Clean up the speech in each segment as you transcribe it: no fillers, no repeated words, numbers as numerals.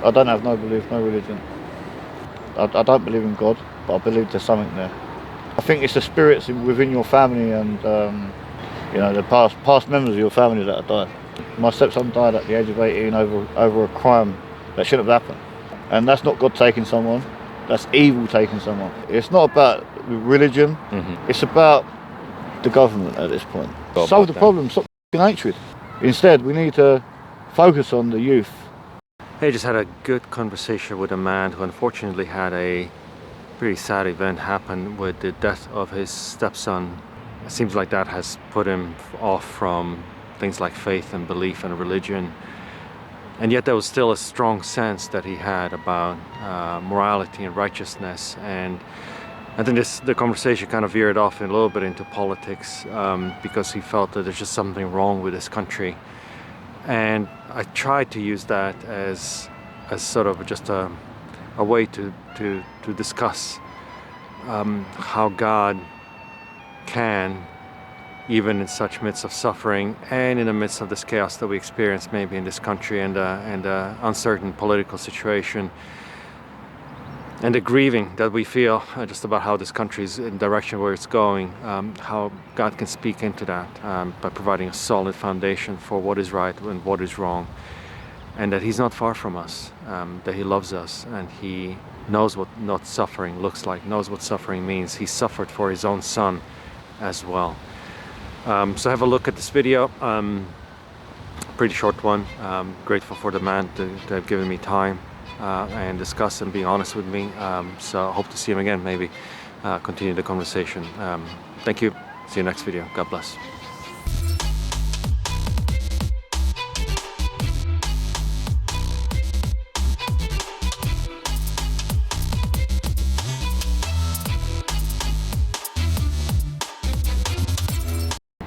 I don't have no belief, no religion. I don't believe in God, but I believe there's something there. I think it's the spirits within your family and the past members of your family that have died. My stepson died at the age of 18 over a crime that shouldn't have happened. And that's not God taking someone, that's evil taking someone. It's not about religion, it's about the government at this point. Solve the problem, stop hatred. Instead, we need to focus on the youth. I just had a good conversation with a man who unfortunately had a pretty sad event happen with the death of his stepson. It seems like that has put him off from things like faith and belief and religion. And yet there was still a strong sense that he had about morality and righteousness. And I think the conversation kind of veered off a little bit into politics because he felt that there's just something wrong with this country. And I tried to use that as sort of just a way to discuss how God can, even in such midst of suffering and in the midst of this chaos that we experience maybe in this country and uncertain political situation and the grieving that we feel just about how this country is in the direction where it's going, how God can speak into that by providing a solid foundation for what is right and what is wrong, and that He's not far from us, that He loves us, and He knows what not suffering looks like, knows what suffering means. He suffered for His own Son as well. So have a look at this video, pretty short one. Grateful for the man to have given me time and discuss and be honest with me. So I hope to see him again, maybe continue the conversation. Thank you. See you next video. God bless.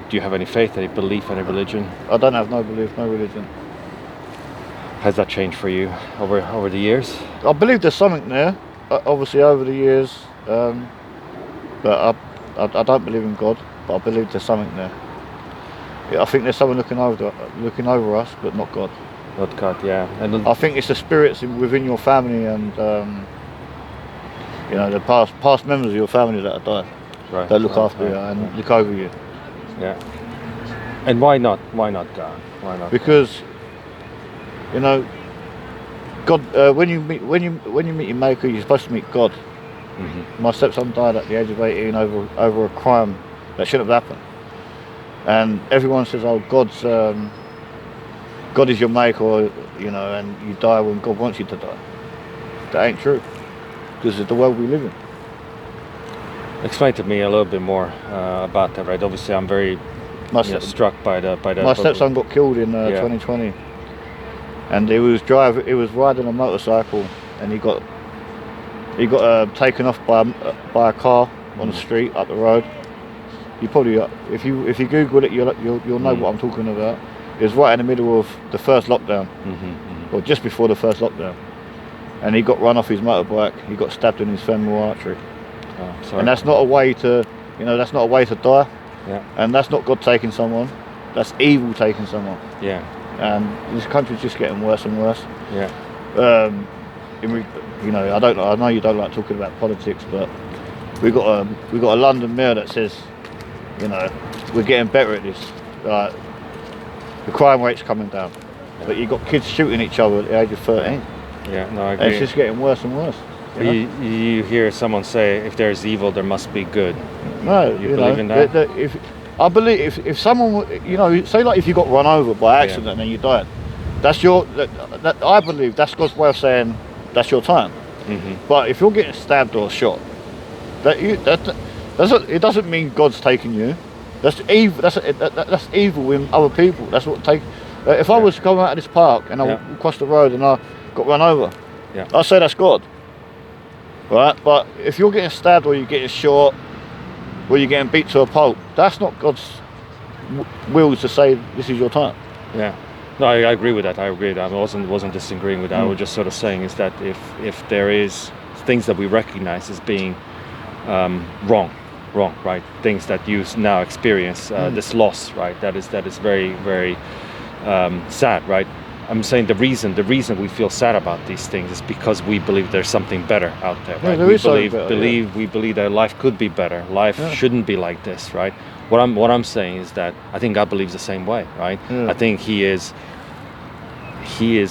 Do you have any faith, any belief, any religion? I don't have no belief, no religion. Has that changed for you over the years? I believe there's something there, obviously over the years, but I don't believe in God, but I believe there's something there. Yeah, I think there's someone looking over us, but not God. Not God, yeah. And I think it's the spirits within your family and the past members of your family that have died, right, that look after you and look over you. Yeah. And why not? Why not God? Why not? Because God. When you meet your Maker, you're supposed to meet God. My stepson died at the age of 18 over a crime that shouldn't have happened. And everyone says, "Oh, God is your Maker," and you die when God wants you to die. That ain't true. Because it's the world we live in. Explain to me a little bit more about that, right? Obviously, I'm very struck by the. My stepson got killed in 2020, and he was riding a motorcycle, and he got taken off by a car on the street up the road. You probably, if you Google it, you'll know what I'm talking about. It was right in the middle of the first lockdown, or just before the first lockdown, and he got run off his motorbike. He got stabbed in his femoral artery. Oh, and that's not a way to, that's not a way to die. Yeah. And that's not God taking someone. That's evil taking someone. Yeah. And this country's just getting worse and worse. Yeah. I know you don't like talking about politics, but we got a London mayor that says, we're getting better at this. The crime rate's coming down, but you got kids shooting each other at the age of 13. Yeah. No, I agree. And it's just getting worse and worse. You hear someone say, if there's evil, there must be good. No, you believe in that? I believe if someone, say like if you got run over by accident and you died, I believe that's God's way of saying that's your time. But if you're getting stabbed or shot, it doesn't mean God's taking you. That's evil. That's evil in other people. That's what take. If I was coming out of this park and I crossed the road and I got run over, I'd say that's God. Right, but if you're getting stabbed or you're getting shot or you're getting beat to a pulp, that's not God's will to say this is your time. Yeah, no, I agree with that. I agree. I wasn't disagreeing with that. I was just sort of saying is that if there is things that we recognize as being wrong, right? Things that you now experience this loss, right? That is very, very sad, right? I'm saying the reason we feel sad about these things is because we believe there's something better out there, right? There is something better, we believe that life could be better. Life shouldn't be like this, right? What I'm saying is that I think God believes the same way, right? I think He is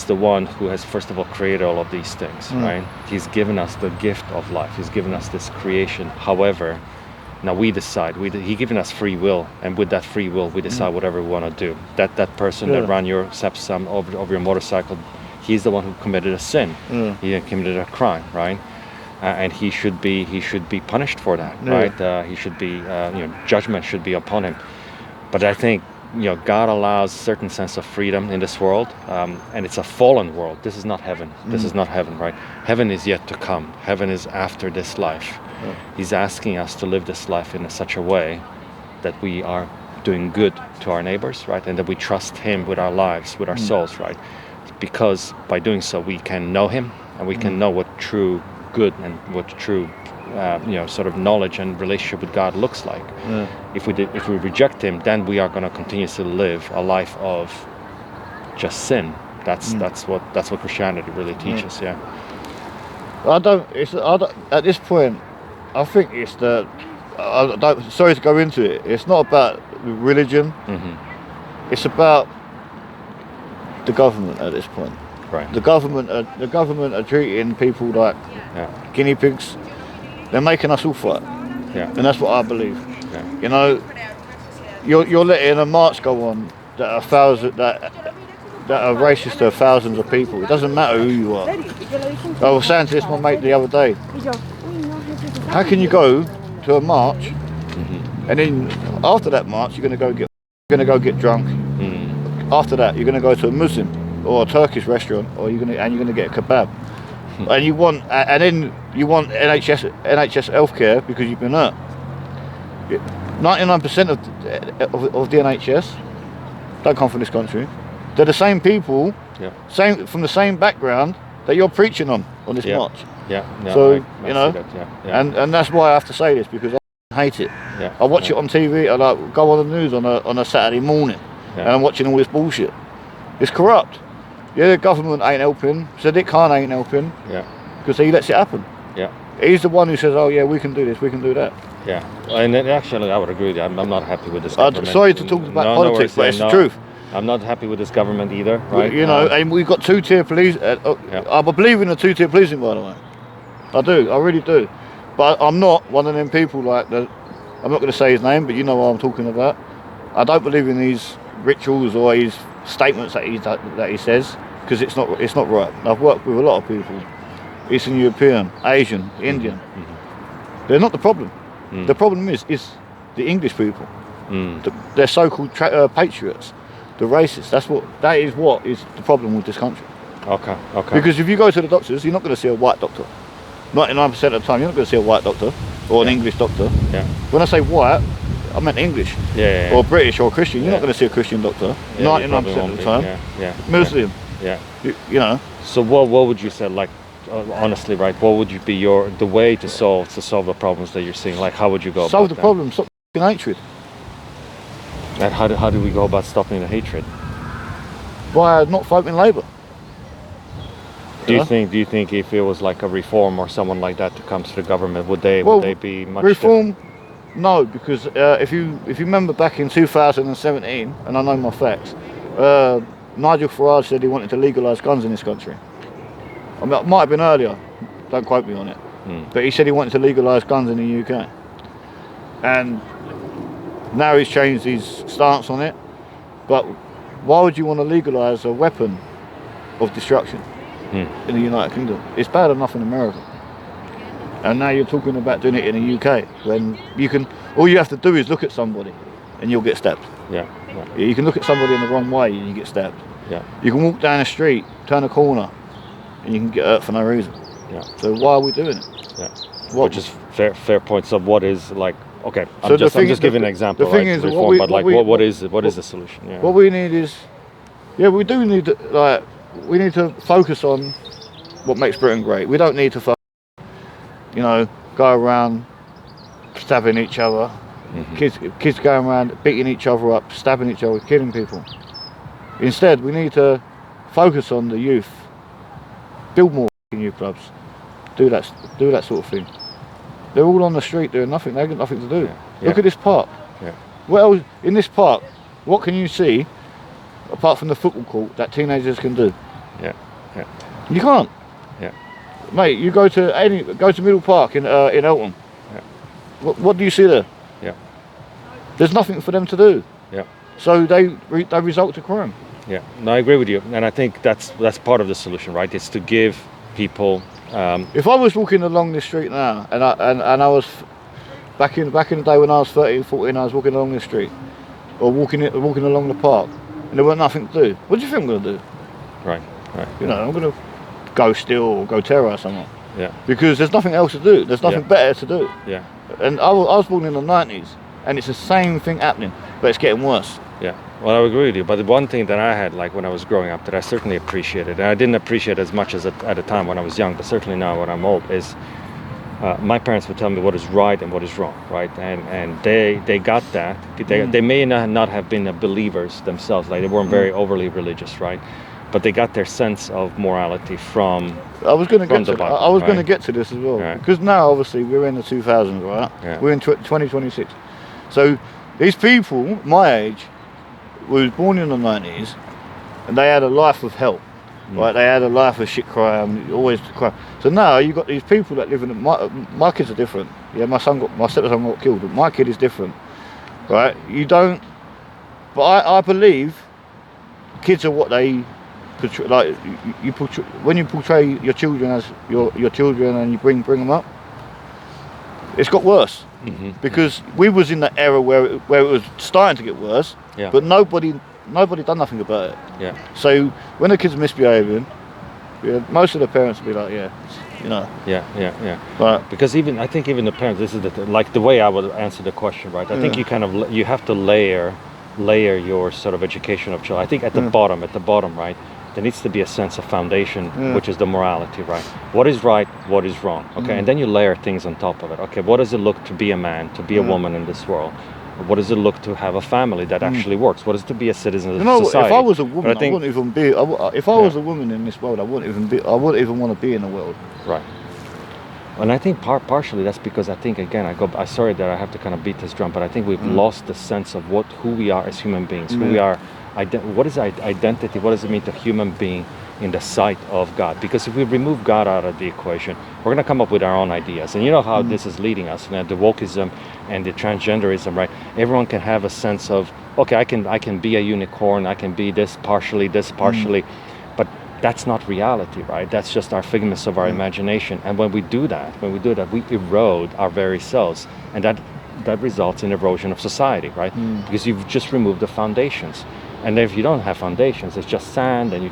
the one who has, first of all, created all of these things, right? He's given us the gift of life. He's given us this creation. However, now we decide. He given us free will, and with that free will, we decide whatever we want to do. That person that ran your stepson over your motorcycle, he's the one who committed a sin. He committed a crime, right? And he should be punished for that, right? He should be, judgment should be upon him. But I think, God allows certain sense of freedom in this world, and it's a fallen world. This is not heaven. This is not heaven, right? Heaven is yet to come. Heaven is after this life. He's asking us to live this life in such a way that we are doing good to our neighbors, right? And that we trust Him with our lives, with our souls, right? Because by doing so, we can know Him, and we can know what true good and what true sort of knowledge and relationship with God looks like. If we reject Him, then we are going to continuously live a life of just sin. That's what Christianity really teaches. At this point, I think it's sorry to go into it. It's not about religion. It's about the government at this point. Right. The government are treating people like guinea pigs. They're making us all fight. And that's what I believe. You're letting a march go on that are racist to thousands of people. It doesn't matter who you are. I was saying to this my mate the other day, how can you go to a march and then after that march you're going to go get drunk? After that you're going to go to a Muslim or a Turkish restaurant, or you're going to get a kebab, and then you want NHS healthcare because you've been hurt. 99% of the NHS don't come from this country. They're the same people, from the same background that you're preaching on this march. And that's why I have to say this, because I hate it. I watch it on TV. I go on the news on a Saturday morning, and I'm watching all this bullshit. It's corrupt. The government ain't helping. Sadiq Khan ain't helping. Because he lets it happen. He's the one who says, "Oh yeah, we can do this, we can do that." And actually, I would agree with you. I'm not happy with this government. Sorry to talk about politics, but it's the truth. I'm not happy with this government either, right? And we've got two-tier police. I believe in a two-tier policing, by the way. I do, I really do. But I'm not one of them people like that. I'm not going to say his name, but you know what I'm talking about. I don't believe in these rituals or his statements that he says, because it's not right. I've worked with a lot of people, Eastern European, Asian, Indian. They're not the problem. The problem is the English people. They're so-called patriots, the racists. That is what is the problem with this country. Okay. Because if you go to the doctors, you're not going to see a white doctor. 99% of the time, you're not going to see a white doctor or an English doctor. When I say white, I meant English, or British or Christian. You're not going to see a Christian doctor 99% of the time. Muslim. You know. So what would you say, like, honestly, right? What would you be the way to solve the problems that you're seeing? Like, how would you go solve about the problem? Stop hatred. And how do we go about stopping the hatred? By not voting Labour. Do you think if it was like a reform or someone like that to come to the government, would they be much reform? No, because if you remember back in 2017, and I know my facts, Nigel Farage said he wanted to legalise guns in this country. I mean, it might have been earlier, don't quote me on it, but he said he wanted to legalise guns in the UK. And now he's changed his stance on it. But why would you want to legalise a weapon of destruction in the United Kingdom? It's bad enough in America. And now you're talking about doing it in the UK, when all you have to do is look at somebody and you'll get stabbed. You can look at somebody in the wrong way and you get stabbed. You can walk down the street, turn a corner, and you can get hurt for no reason. So why are we doing it? Which is fair points of what is like. Okay, I'm just giving an example. The thing is, reform, what is the solution? What we need is, we do need to, we need to focus on what makes Britain great. We don't need to go around stabbing each other. Kids going around beating each other up, stabbing each other, killing people. Instead, we need to focus on the youth, build more youth clubs, do that sort of thing. They're all on the street doing nothing. They've got nothing to do. Yeah. Look at this park. Yeah. What else in this park? What can you see apart from the football court that teenagers can do? Yeah. Yeah. You can't. Yeah. Mate, you go to Middle Park in Elton. Yeah. What do you see there? Yeah. There's nothing for them to do. Yeah. So they result to crime. Yeah. No, I agree with you, and I think that's part of the solution, right? It's to give people. If I was walking along this street now, and I was back in the day when I was 13, 14, I was walking along this street, or walking along the park, and there was nothing to do. What do you think I'm going to do? Right. Right. You know, I'm going to go steal or go terrorise someone. Yeah. Because there's nothing else to do. There's nothing better to do. Yeah. And I was born in the 90s, and it's the same thing happening, but it's getting worse. Yeah. Well, I agree with you. But the one thing that I had, like when I was growing up, that I certainly appreciated, and I didn't appreciate as much as at the time when I was young, but certainly now when I'm old, is my parents would tell me what is right and what is wrong, right? And they got that. They may not have been believers themselves, like they weren't very overly religious, right? But they got their sense of morality from. I was going to get to Bible, I was right? going to get to this as well, Right. because now obviously we're in the 2000s, right? Yeah. We're in 2026. So these people my age was born in the 90s, and they had a life of hell, right? They had a life of shit crime, always crime. So now you got these people that live in my kids are different. Yeah, my stepson got killed, but my kid is different, right? You don't. But I believe kids are what they. Like when you portray your children as your children and you bring them up, it's got worse. Because we was in that era where it was starting to get worse, but nobody done nothing about it. Yeah. So when the kids misbehaving, most of the parents will be like, you know. Yeah. Right. Because I think even the parents, this is like the way I would answer the question, right? I think you have to layer your sort of education of children. I think at the bottom, right? There needs to be a sense of foundation, which is the morality, right? What is right, what is wrong, okay? And then you layer things on top of it, okay? What does it look to be a man, to be a woman in this world? What does it look to have a family that actually works? What is it to be a citizen of society? If I was a woman, I wouldn't even be. If I was a woman in this world, I wouldn't even want to be in the world. Right. And I think partially that's because I think, again, I'm sorry that I have to kind of beat this drum, but I think we've lost the sense of who we are as human beings, who we are. What is identity? What does it mean to a human being in the sight of God? Because if we remove God out of the equation, we're going to come up with our own ideas. And you know how this is leading us, the wokeism and the transgenderism, right? Everyone can have a sense of, okay, I can be a unicorn, I can be this partially, but that's not reality, right? That's just our figments of our imagination. And when we do that, we erode our very selves, and that results in erosion of society, right? Because you've just removed the foundations. And if you don't have foundations, it's just sand, and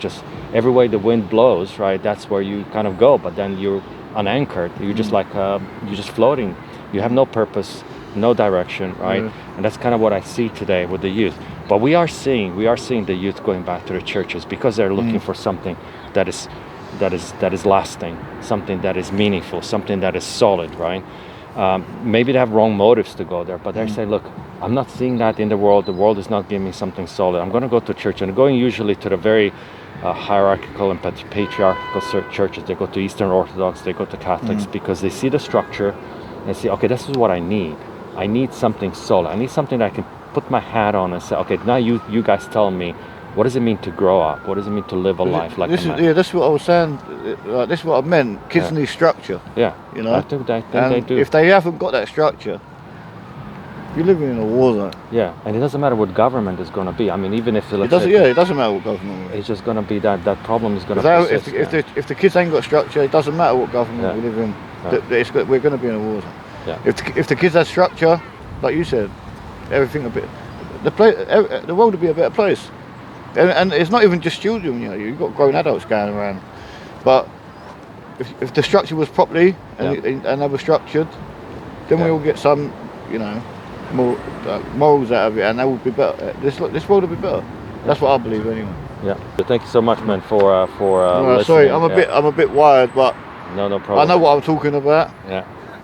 every way the wind blows, right? That's where you kind of go. But then you're unanchored. You're just like you're just floating. You have no purpose, no direction, right? And that's kind of what I see today with the youth. But we are seeing the youth going back to the churches because they're looking for something that is lasting, something that is meaningful, something that is solid, right? Maybe they have wrong motives to go there, but they say, look, I'm not seeing that in the world. The world is not giving me something solid. I'm going to go to church, and going usually to the very hierarchical and patriarchal churches. They go to Eastern Orthodox, they go to Catholics because they see the structure and they say, okay, this is what I need. I need something solid. I need something that I can put my hat on and say, okay, now you guys tell me, what does it mean to grow up? What does it mean to live a life like a man? Yeah, that's what I was saying. This is what I meant. Kids need structure. Yeah, you know. I think they do. If they haven't got that structure, you're living in a war zone. Yeah, and it doesn't matter what government is going to be. I mean, even if it doesn't matter what government. It's just going to be that problem is going to persist. If the kids ain't got structure, it doesnment matter what government we live in. Yeah. We're going to be in a war zone. Yeah. If the kids had structure, like you said, everything the world would be a better place. And it's not even just children, you know, you've got grown adults going around. But if the structure was properly and they were structured, then we all get some, you know, more morals out of it, and that would be better. This world would be better. That's what I believe anyway. Yeah. So thank you so much, man, for sorry, listening. I'm a bit wired, but no problem. I know what I'm talking about. Yeah.